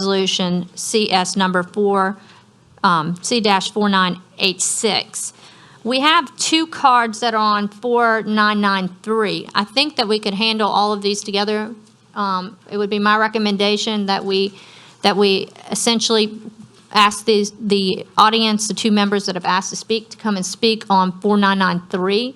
Resolution CS number 4, C-4986. We have two cards that are on 4993. I think that we could handle all of these together. It would be my recommendation that we essentially ask the audience, the two members that have asked to speak, to come and speak on 4993,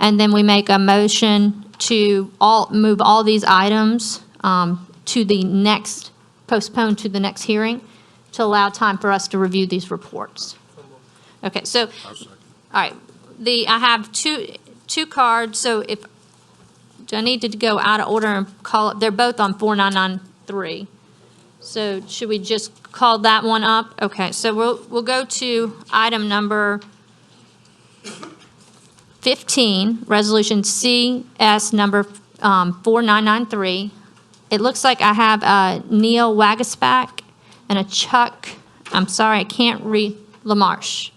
and then we make a motion to move all these items to the next, postpone to the next hearing, to allow time for us to review these reports. Okay, so, all right, I have two cards, so do I need to go out of order and call it? They're both on 4993. So should we just call that one up? Okay, so we'll go to item number 15, resolution CS number 4993. It looks like I have a Neil Wagaspak and a Chuck, I'm sorry, I can't read, LaMarche.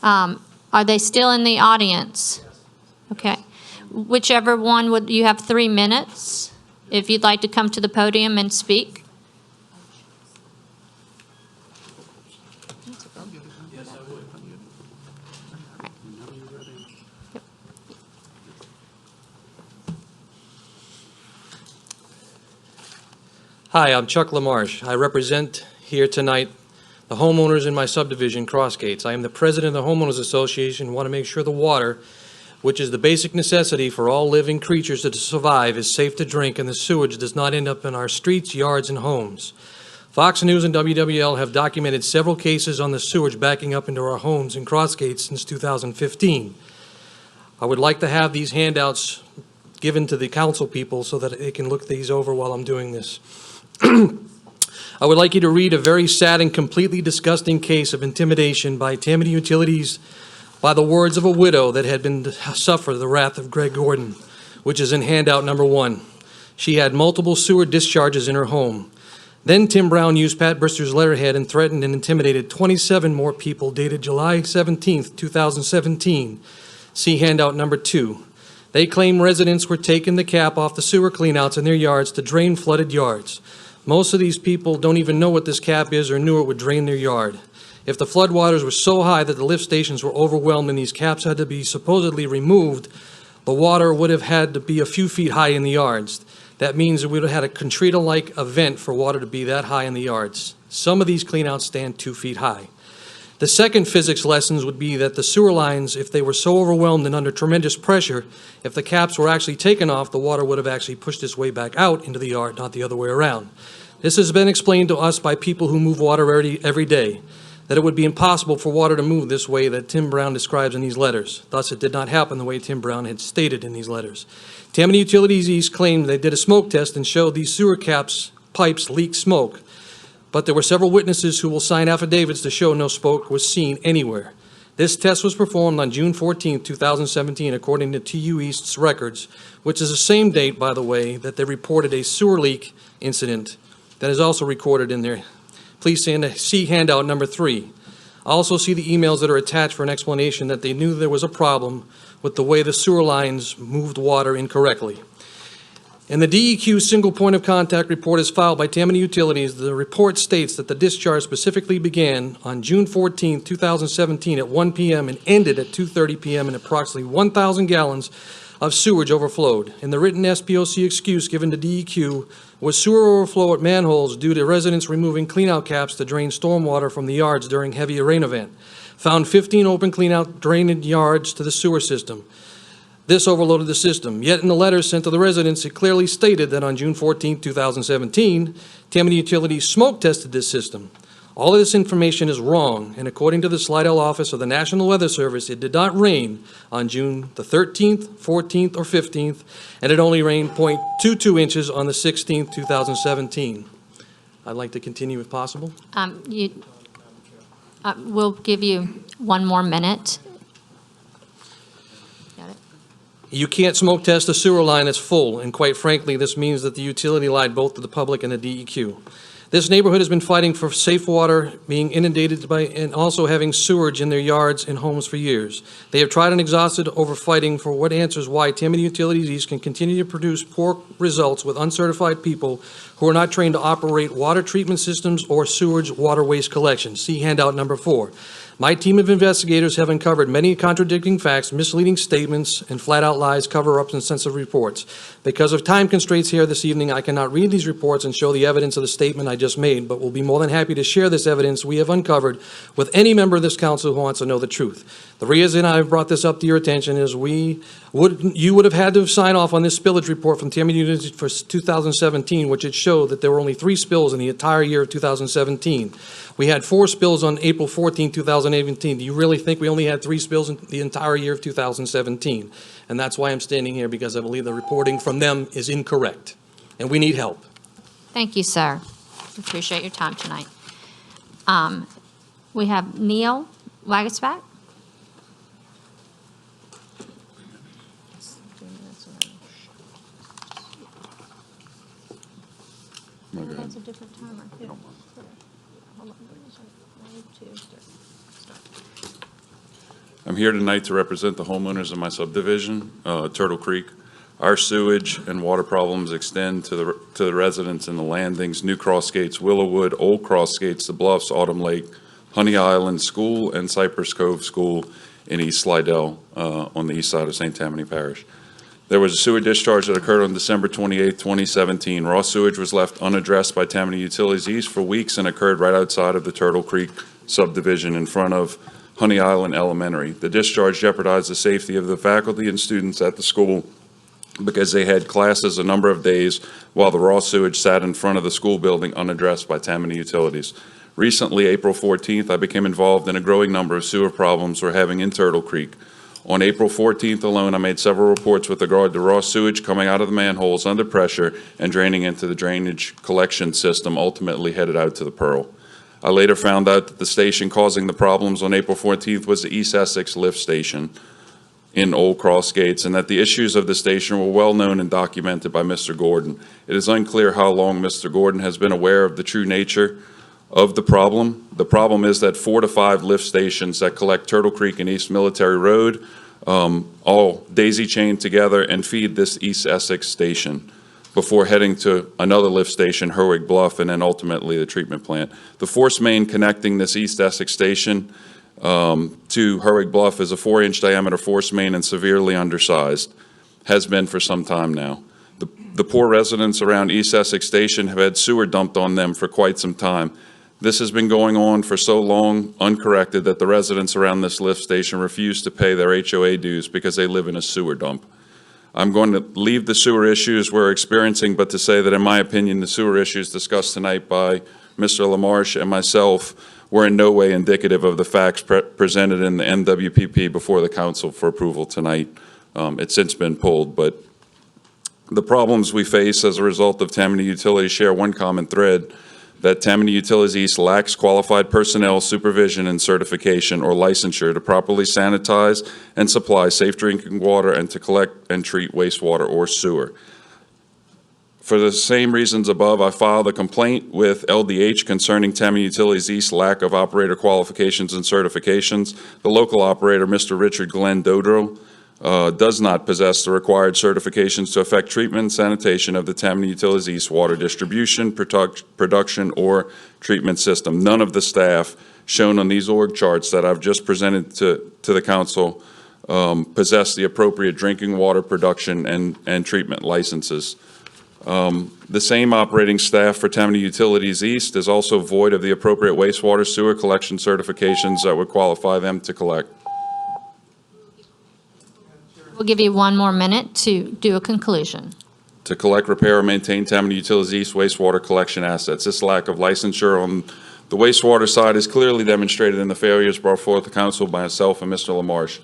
Are they still in the audience? Okay. Whichever one you have 3 minutes if you'd like to come to the podium and speak. Hi, I'm Chuck LaMarche. I represent here tonight the homeowners in my subdivision, Crossgates. I am the president of the Homeowners Association and want to make sure the water, which is the basic necessity for all living creatures to survive, is safe to drink and the sewage does not end up in our streets, yards, and homes. Fox News and WWL have documented several cases on the sewage backing up into our homes in Crossgates since 2015. I would like to have these handouts given to the council people so that they can look these over while I'm doing this. I would like you to read a very sad and completely disgusting case of intimidation by Tammany Utilities by the words of a widow that had been suffered the wrath of Greg Gordon, which is in handout number 1. She had multiple sewer discharges in her home. Then Tim Brown used Pat Brister's letterhead and threatened and intimidated 27 more people dated July 17th, 2017. See handout number 2. They claim residents were taking the cap off the sewer cleanouts in their yards to drain flooded yards. Most of these people don't even know what this cap is or knew it would drain their yard. If the floodwaters were so high that the lift stations were overwhelmed and these caps had to be supposedly removed, the water would have had to be a few feet high in the yards. That means that we would have had a Katrina-like event for water to be that high in the yards. Some of these cleanouts stand 2 feet high. The second physics lessons would be that the sewer lines, if they were so overwhelmed and under tremendous pressure, if the caps were actually taken off, the water would have actually pushed its way back out into the yard, not the other way around. This has been explained to us by people who move water every day, that it would be impossible for water to move this way that Tim Brown describes in these letters. Thus, it did not happen the way Tim Brown had stated in these letters. Tammany Utilities East claimed they did a smoke test and showed these sewer pipes leak smoke. But there were several witnesses who will sign affidavits to show no smoke was seen anywhere. This test was performed on June 14, 2017, according to TU East's records, which is the same date, by the way, that they reported a sewer leak incident that is also recorded in there. Please see handout number 3. Also see the emails that are attached for an explanation that they knew there was a problem with the way the sewer lines moved water incorrectly. In the DEQ single point of contact report is filed by Tammany Utilities, the report states that the discharge specifically began on June 14, 2017 at 1 p.m. and ended at 2:30 p.m. and approximately 1,000 gallons of sewage overflowed. In the written SPOC excuse given to DEQ was sewer overflow at manholes due to residents removing cleanout caps to drain stormwater from the yards during heavy rain event. Found 15 open cleanout drainage yards to the sewer system. This overloaded the system. Yet in the letter sent to the residents, it clearly stated that on June 14, 2017, Tammany Utilities smoke tested this system. All of this information is wrong, and according to the Slidell office of the National Weather Service, it did not rain on June the 13th, 14th, or 15th, and it only rained 0.22 inches on the 16th, 2017. I'd like to continue if possible. We'll give you 1 more minute. You can't smoke test a sewer line that's full, and quite frankly, this means that the utility lied both to the public and the DEQ. This neighborhood has been fighting for safe water, being inundated by, and also having sewage in their yards and homes for years. They have tried and exhausted over fighting for what answers why Tammany Utilities East can continue to produce poor results with uncertified people who are not trained to operate water treatment systems or sewage water waste collection. See handout number 4. My team of investigators have uncovered many contradicting facts, misleading statements, and flat-out lies, cover-ups, and sensitive reports. Because of time constraints here this evening, I cannot read these reports and show the evidence of the statement I just made, but will be more than happy to share this evidence we have uncovered with any member of this council who wants to know the truth. The reason I've brought this up to your attention is you would have had to sign off on this spillage report from Tammany Utilities for 2017, which it showed that there were only 3 spills in the entire year of 2017. We had 4 spills on April 14, 2018. Do you really think we only had 3 spills in the entire year of 2017? And that's why I'm standing here, because I believe the reporting from them is incorrect, and we need help. Thank you, sir. Appreciate your time tonight. We have Neil Wagasback. That's a different timer. Here. Hold on. I'm here tonight to represent the homeowners of my subdivision, Turtle Creek. Our sewage and water problems extend to the residents in the Landings, New Cross Gates, Willowwood, Old Cross Gates, the Bluffs, Autumn Lake, Honey Island School, and Cypress Cove School in East Slidell on the east side of St. Tammany Parish. There was a sewer discharge that occurred on December 28, 2017. Raw sewage was left unaddressed by Tammany Utilities East for weeks and occurred right outside of the Turtle Creek subdivision in front of Honey Island Elementary. The discharge jeopardized the safety of the faculty and students at the school because they had classes a number of days while the raw sewage sat in front of the school building unaddressed by Tammany Utilities. Recently, April 14th, I became involved in a growing number of sewer problems we're having in Turtle Creek. On April 14th alone, I made several reports with regard to raw sewage coming out of the manholes under pressure and draining into the drainage collection system, ultimately headed out to the Pearl. I later found out that the station causing the problems on April 14th was the East Essex lift station in Old Cross Gates, and that the issues of the station were well known and documented by Mr. Gordon. It is unclear how long Mr. Gordon has been aware of the true nature of the problem. The problem is that 4 to 5 lift stations that collect Turtle Creek and East Military Road all daisy-chained together and feed this East Essex station before heading to another lift station, Herwig Bluff, and then ultimately the treatment plant. The force main connecting this East Essex station to Herwig Bluff is a 4-inch diameter force main and severely undersized, has been for some time now. The poor residents around East Essex Station have had sewer dumped on them for quite some time. This has been going on for so long, uncorrected, that the residents around this lift station refuse to pay their HOA dues because they live in a sewer dump. I'm going to leave the sewer issues we're experiencing, but to say that, in my opinion, the sewer issues discussed tonight by Mr. LaMarche and myself were in no way indicative of the facts presented in the MWPP before the council for approval tonight. It's since been pulled, but the problems we face as a result of Tammany Utilities share one common thread: that Tammany Utilities East lacks qualified personnel, supervision, and certification or licensure to properly sanitize and supply safe drinking water and to collect and treat wastewater or sewer. For the same reasons above, I filed a complaint with LDH concerning Tammany Utilities East lack of operator qualifications and certifications. The local operator, Mr. Richard Glenn Dodro, does not possess the required certifications to effect treatment and sanitation of the Tammany Utilities East water distribution, production, or treatment system. None of the staff shown on these org charts that I've just presented to the council possess the appropriate drinking water production and treatment licenses. The same operating staff for Tammany Utilities East is also void of the appropriate wastewater sewer collection certifications that would qualify them to collect. We'll give you 1 more minute to do a conclusion. To collect, repair, or maintain Tammany Utilities East wastewater collection assets. This lack of licensure on the wastewater side is clearly demonstrated in the failures brought forth to council by myself and Mr. LaMarche.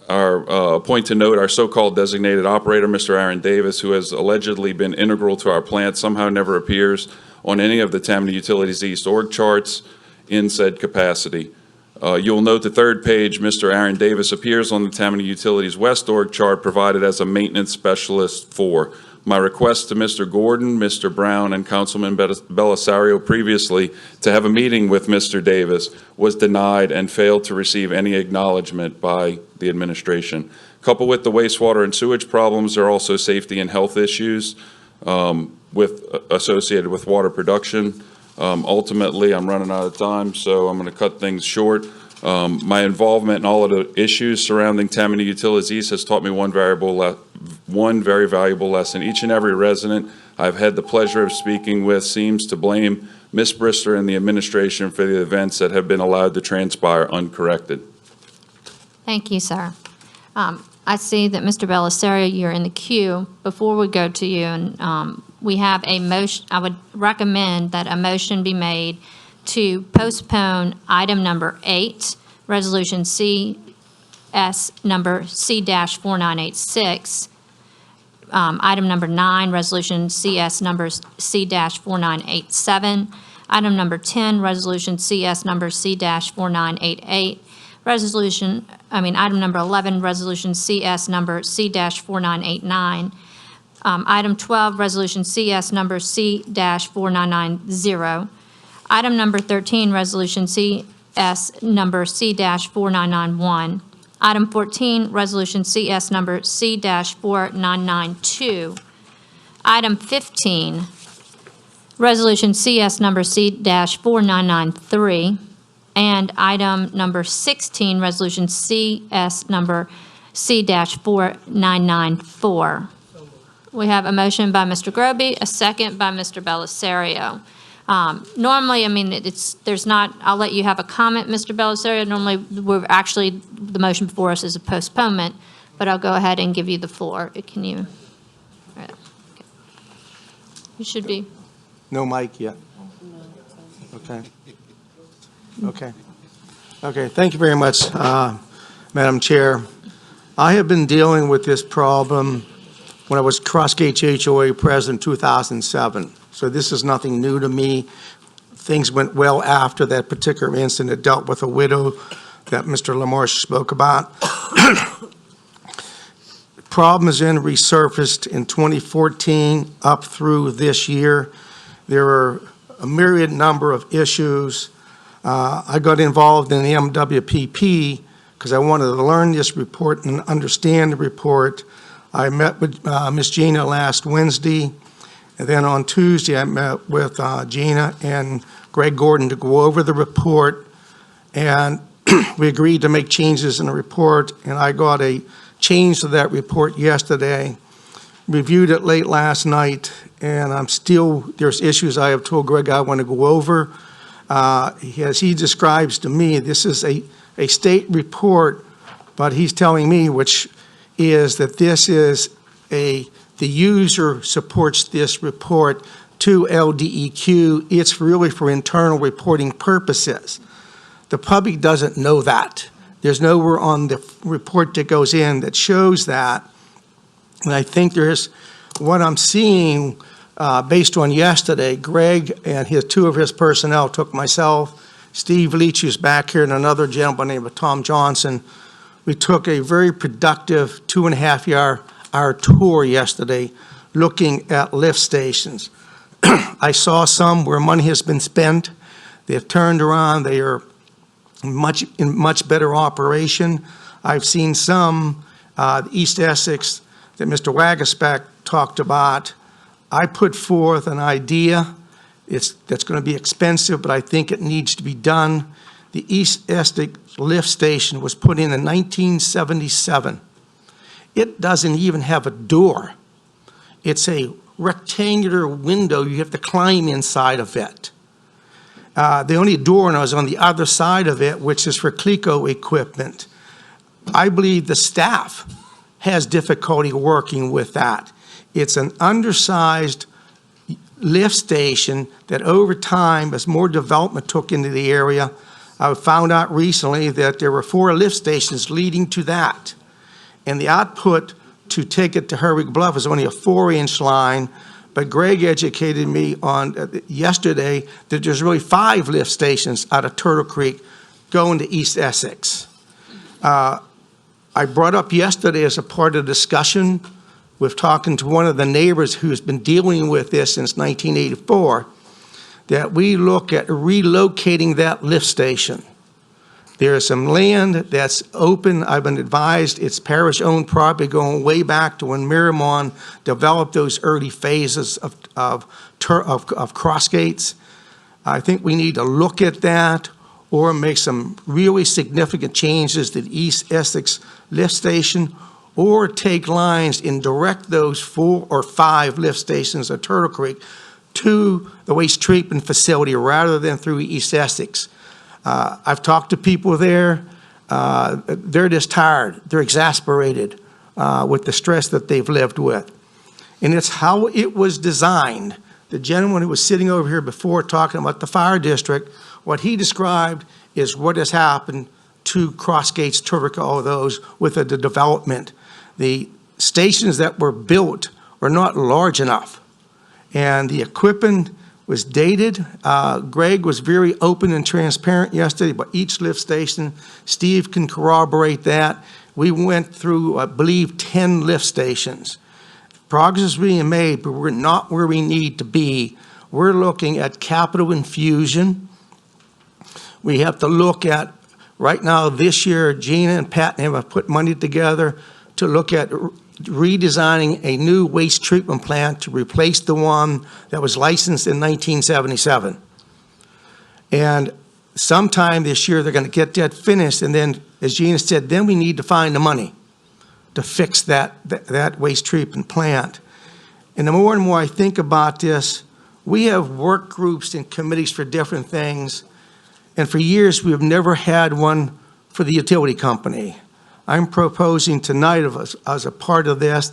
Our point to note, our so-called designated operator, Mr. Aaron Davis, who has allegedly been integral to our plant, somehow never appears on any of the Tammany Utilities East org charts in said capacity. You'll note the 3rd page, Mr. Aaron Davis appears on the Tammany Utilities West org chart provided as a maintenance specialist for, My request to Mr. Gordon, Mr. Brown, and Councilman Belisario previously to have a meeting with Mr. Davis was denied and failed to receive any acknowledgement by the administration. Coupled with the wastewater and sewage problems, there are also safety and health issues associated with water production. Ultimately, I'm running out of time, so I'm going to cut things short. My involvement in all of the issues surrounding Tammany Utilities East has taught me one very valuable lesson. Each and every resident I've had the pleasure of speaking with seems to blame Ms. Brister and the administration for the events that have been allowed to transpire uncorrected. Thank you, sir. I see that Mr. Belisario, you're in the queue. Before we go to you, and we have a motion, I would recommend that a motion be made to postpone item number 8, Resolution CS number C-4986, item number 9, Resolution CS number C-4987, item number 10, Resolution CS number C-4988, item number 11, Resolution CS number C-4989, item 12, Resolution CS number C-4990, item number 13, Resolution CS number C-4991, item 14, Resolution CS number C-4992, item 15, Resolution CS number C-4993, and item number 16, Resolution CS number C-4994. We have a motion by Mr. Groby, a second by Mr. Belisario. Normally, I mean, there's not, I'll let you have a comment, Mr. Belisario. Normally, the motion before us is a postponement, but I'll go ahead and give you the floor. Can you? All right. Okay. You should be. No mic yet. Okay. Okay. Okay, thank you very much, Madam Chair. I have been dealing with this problem when I was Crossgates HOA president in 2007. So this is nothing new to me. Things went well after that particular incident that dealt with a widow that Mr. LaMarche spoke about. Problem is resurfaced in 2014 up through this year. There are a myriad number of issues. I got involved in the MWPP because I wanted to learn this report and understand the report. I met with Ms. Gina last Wednesday, and then on Tuesday I met with Gina and Greg Gordon to go over the report, and we agreed to make changes in the report, and I got a change to that report yesterday, reviewed it late last night, and there's issues I have told Greg I want to go over. As he describes to me, this is a state report, but he's telling me, which is that this is the user supports this report to LDEQ. It's really for internal reporting purposes. The public doesn't know that. There's nowhere on the report that goes in that shows that. And I think what I'm seeing based on yesterday, Greg and two of his personnel took myself, Steve Leach, who's back here, and another gentleman named Tom Johnson. We took a very productive 2.5-hour tour yesterday looking at lift stations. I saw some where money has been spent. They've turned around. They are in much better operation. I've seen some, East Essex, that Mr. Wagasback talked about. I put forth an idea. That's going to be expensive, but I think it needs to be done. The East Essex lift station was put in 1977. It doesn't even have a door. It's a rectangular window. You have to climb inside of it. The only door was on the other side of it, which is for CLECO equipment. I believe the staff has difficulty working with that. It's an undersized lift station that over time, as more development took into the area, I found out recently that there were 4 lift stations leading to that. And the output to take it to Herwig Bluff is only a 4-inch line, but Greg educated me on yesterday that there's really 5 lift stations out of Turtle Creek going to East Essex. I brought up yesterday as a part of the discussion with talking to one of the neighbors who's been dealing with this since 1984, that we look at relocating that lift station. There is some land that's open. I've been advised it's parish-owned property going way back to when Miramon developed those early phases of cross gates. I think we need to look at that or make some really significant changes to the East Essex lift station, or take lines and direct those 4 or 5 lift stations at Turtle Creek to the waste treatment facility rather than through East Essex. I've talked to people there. They're just tired. They're exasperated with the stress that they've lived with. And it's how it was designed. The gentleman who was sitting over here before talking about the fire district, what he described is what has happened to Crossgates, Turtle, all those with the development. The stations that were built were not large enough, and the equipment was dated. Greg was very open and transparent yesterday about each lift station. Steve can corroborate that. We went through, I believe, 10 lift stations. Progress is being made, but we're not where we need to be. We're looking at capital infusion. We have to look at, right now, this year, Gina and Pat have put money together to look at redesigning a new waste treatment plant to replace the one that was licensed in 1977. And sometime this year, they're going to get that finished, and then, as Gina said, then we need to find the money to fix that waste treatment plant. And the more and more I think about this, we have work groups and committees for different things, and for years, we have never had one for the utility company. I'm proposing tonight as a part of this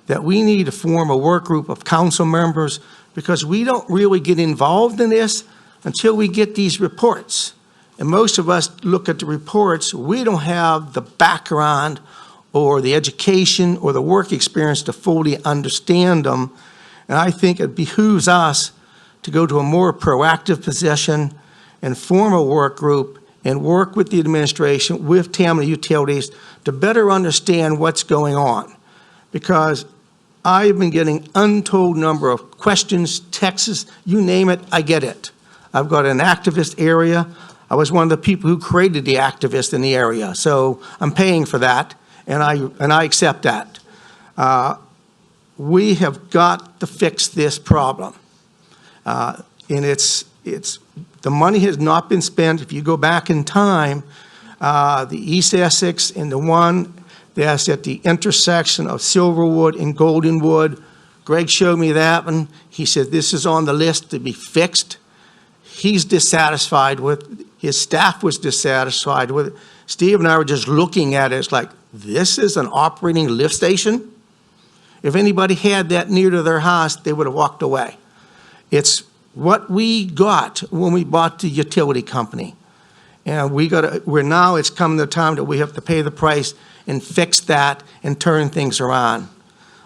that we need to form a work group of council members, because we don't really get involved in this until we get these reports. And most of us look at the reports, we don't have the background or the education or the work experience to fully understand them. And I think it behooves us to go to a more proactive position and form a work group and work with the administration, with Tammany Utilities, to better understand what's going on. Because I've been getting untold number of questions, texts, you name it, I get it. I've got an activist area. I was one of the people who created the activist in the area, so I'm paying for that, and I accept that. We have got to fix this problem. And the money has not been spent. If you go back in time, the East Essex and the one that's at the intersection of Silverwood and Goldenwood, Greg showed me that one. He said this is on the list to be fixed. He's dissatisfied with, his staff was dissatisfied with it. Steve and I were just looking at it. It's like, this is an operating lift station? If anybody had that near to their house, they would have walked away. It's what we got when we bought the utility company. And now it's come the time that we have to pay the price and fix that and turn things around.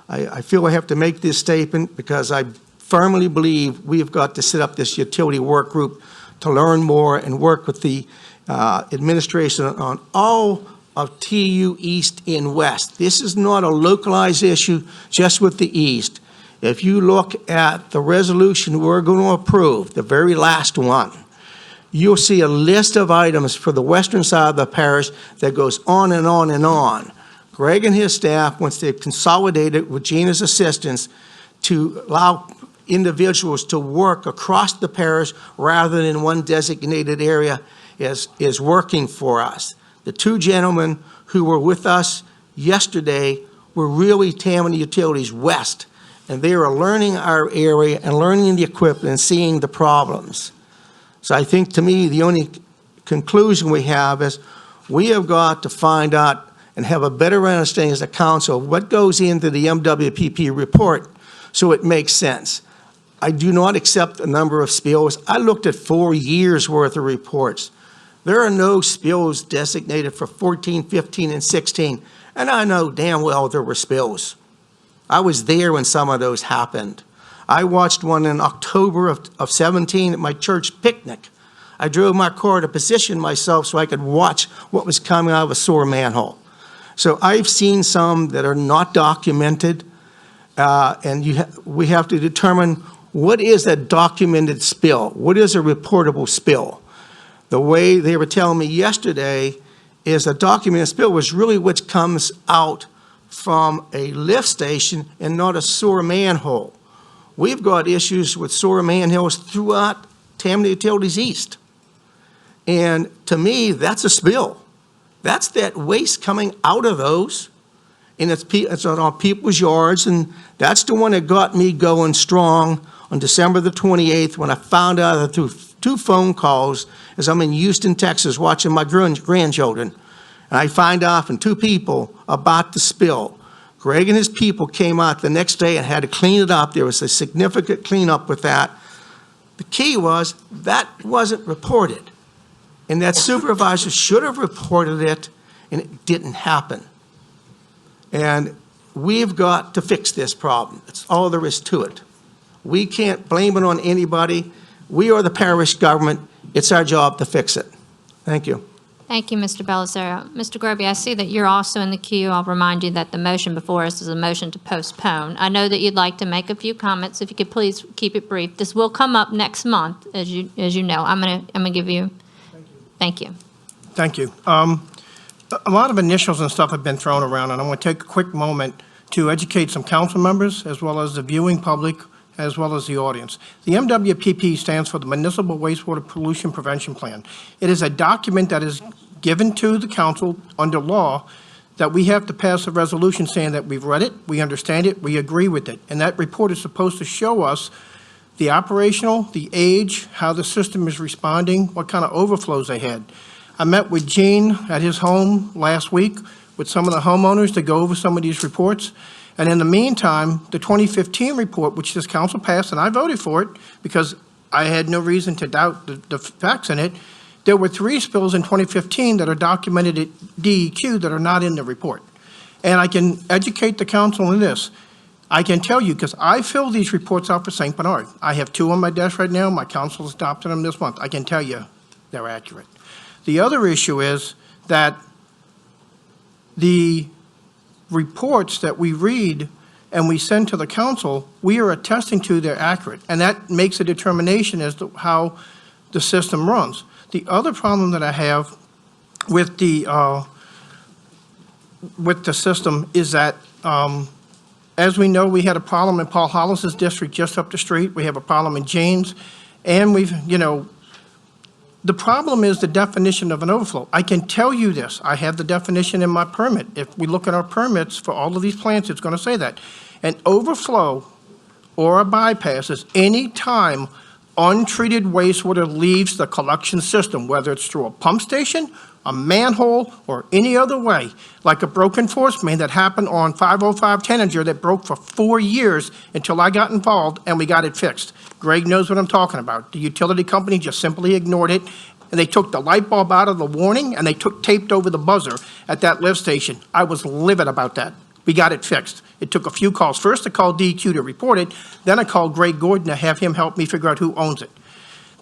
I feel I have to make this statement because I firmly believe we've got to set up this utility work group to learn more and work with the administration on all of TU East and West. This is not a localized issue just with the East. If you look at the resolution we're going to approve, the very last one, you'll see a list of items for the western side of the parish that goes on and on and on. Greg and his staff, once they've consolidated with Gina's assistance, to allow individuals to work across the parish rather than in one designated area is working for us. The two gentlemen who were with us yesterday were really Tammany Utilities West, and they are learning our area and learning the equipment and seeing the problems. So I think, to me, the only conclusion we have is we have got to find out and have a better understanding as a council of what goes into the MWPP report so it makes sense. I do not accept a number of spills. I looked at 4 years' worth of reports. There are no spills designated for 14, 15, and 16, and I know damn well there were spills. I was there when some of those happened. I watched one in October of 17 at my church picnic. I drove my car to position myself so I could watch what was coming out of a sewer manhole. So I've seen some that are not documented. We have to determine what is a documented spill? What is a reportable spill? The way they were telling me yesterday is a documented spill was really what comes out from a lift station and not a sewer manhole. We've got issues with sewer manholes throughout Tammany Utilities East. And to me, that's a spill. That's that waste coming out of those, and it's on people's yards, and that's the one that got me going strong on December the 28th when I found out through 2 phone calls as I'm in Houston, Texas, watching my grandchildren. And I find out from 2 people about the spill. Greg and his people came out the next day and had to clean it up. There was a significant cleanup with that. The key was that wasn't reported. And that supervisor should have reported it, and it didn't happen. And we've got to fix this problem. That's all there is to it. We can't blame it on anybody. We are the parish government. It's our job to fix it. Thank you. Thank you, Mr. Bellisario. Mr. Groby, I see that you're also in the queue. I'll remind you that the motion before us is a motion to postpone. I know that you'd like to make a few comments. If you could please keep it brief. This will come up next month, as you know. I'm gonna give you. Thank you. Thank you. A lot of initials and stuff have been thrown around, and I'm going to take a quick moment to educate some council members, as well as the viewing public, as well as the audience. The MWPP stands for the Municipal Wastewater Pollution Prevention Plan. It is a document that is given to the council under law that we have to pass a resolution saying that we've read it, we understand it, we agree with it. And that report is supposed to show us the operational, the age, how the system is responding, what kind of overflows they had. I met with Gene at his home last week with some of the homeowners to go over some of these reports. And in the meantime, the 2015 report, which this council passed, and I voted for it because I had no reason to doubt the facts in it, there were 3 spills in 2015 that are documented at DEQ that are not in the report. And I can educate the council in this. I can tell you, because I fill these reports out for St. Bernard. I have 2 on my desk right now. My council has adopted them this month. I can tell you they're accurate. The other issue is that the reports that we read and we send to the council, we are attesting to they're accurate. And that makes a determination as to how the system runs. The other problem that I have with the system is that, as we know, we had a problem in Paul Hollis's district just up the street. We have a problem in James. And the problem is the definition of an overflow. I can tell you this. I have the definition in my permit. If we look at our permits for all of these plants, it's going to say that. An overflow or a bypass is any time untreated wastewater leaves the collection system, whether it's through a pump station, a manhole, or any other way, like a broken force main that happened on 505 Tanager that broke for 4 years until I got involved and we got it fixed. Greg knows what I'm talking about. The utility company just simply ignored it, and they took the light bulb out of the warning and they taped over the buzzer at that lift station. I was livid about that. We got it fixed. It took a few calls. First, I called DEQ to report it. Then I called Greg Gordon to have him help me figure out who owns it.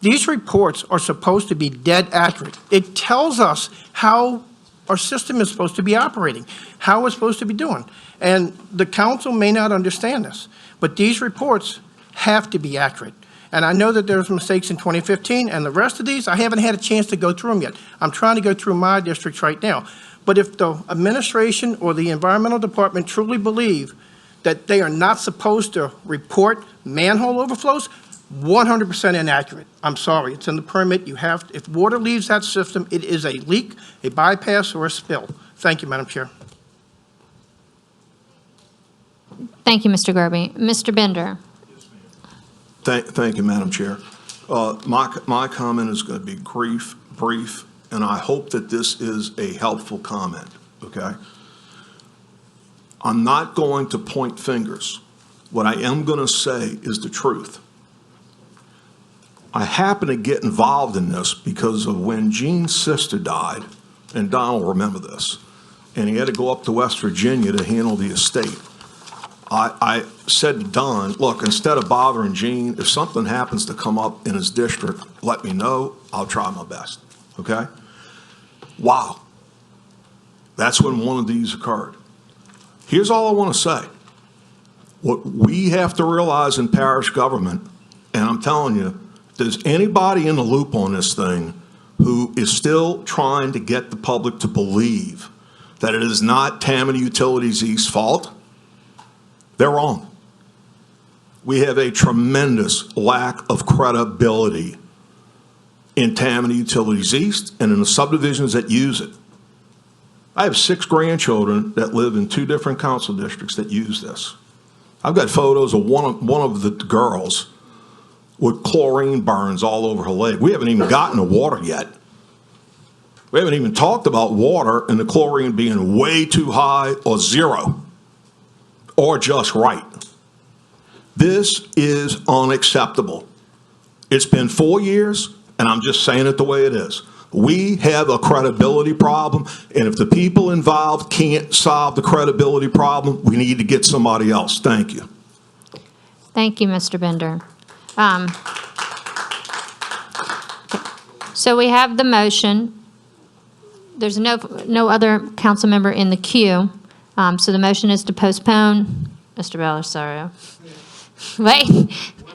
These reports are supposed to be dead accurate. It tells us how our system is supposed to be operating, how it's supposed to be doing. And the council may not understand this, but these reports have to be accurate. And I know that there's mistakes in 2015, and the rest of these, I haven't had a chance to go through them yet. I'm trying to go through my districts right now. But if the administration or the environmental department truly believe that they are not supposed to report manhole overflows, 100% inaccurate. I'm sorry, it's in the permit. If water leaves that system, it is a leak, a bypass, or a spill. Thank you, Madam Chair. Thank you, Mr. Groby. Mr. Bender. Thank you, Madam Chair. My comment is going to be brief, and I hope that this is a helpful comment, okay? I'm not going to point fingers. What I am going to say is the truth. I happen to get involved in this because of when Gene's sister died, and Don will remember this, and he had to go up to West Virginia to handle the estate. I said to Don, look, instead of bothering Gene, if something happens to come up in his district, let me know. I'll try my best, okay? Wow. That's when one of these occurred. Here's all I want to say. What we have to realize in parish government, and I'm telling you, there's anybody in the loop on this thing who is still trying to get the public to believe that it is not Tammany Utilities East's fault, they're wrong. We have a tremendous lack of credibility in Tammany Utilities East and in the subdivisions that use it. I have 6 grandchildren that live in 2 different council districts that use this. I've got photos of one of the girls with chlorine burns all over her leg. We haven't even gotten to water yet. We haven't even talked about water and the chlorine being way too high or 0 or just right. This is unacceptable. It's been 4 years, and I'm just saying it the way it is. We have a credibility problem, and if the people involved can't solve the credibility problem, we need to get somebody else. Thank you. Thank you, Mr. Bender. So we have the motion. There's no other council member in the queue. So the motion is to postpone. Mr. Belisario. Wait,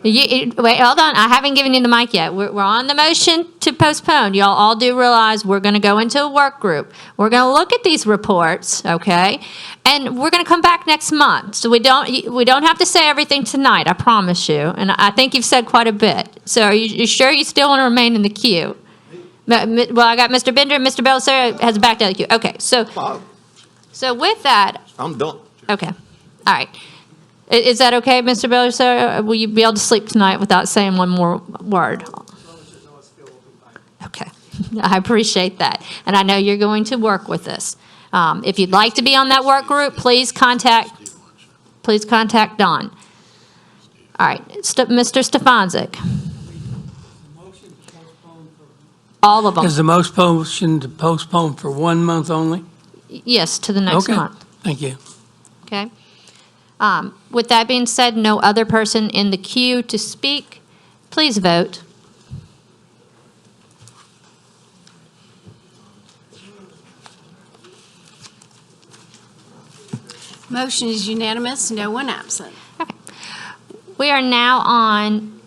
wait, hold on. I haven't given you the mic yet. We're on the motion to postpone. Y'all all do realize we're going to go into a work group. We're going to look at these reports, okay? And we're going to come back next month. So we don't have to say everything tonight, I promise you. And I think you've said quite a bit. So are you sure you still want to remain in the queue? Well, I got Mr. Bender and Mr. Belisario has backed out of the queue. Okay, so with that, I'm done. okay, all right. Is that okay, Mr. Belisario? Will you be able to sleep tonight without saying one more word? Okay, I appreciate that. And I know you're going to work with us. If you'd like to be on that work group, please contact Don. All right, Mr. Stefanczyk. All of them. Is the motion to postpone for 1 month only? Yes, to the next Okay. month. Thank you. Okay. With that being said, no other person in the queue to speak. Please vote. Motion is unanimous, no one absent. We are now on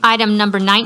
item number 19.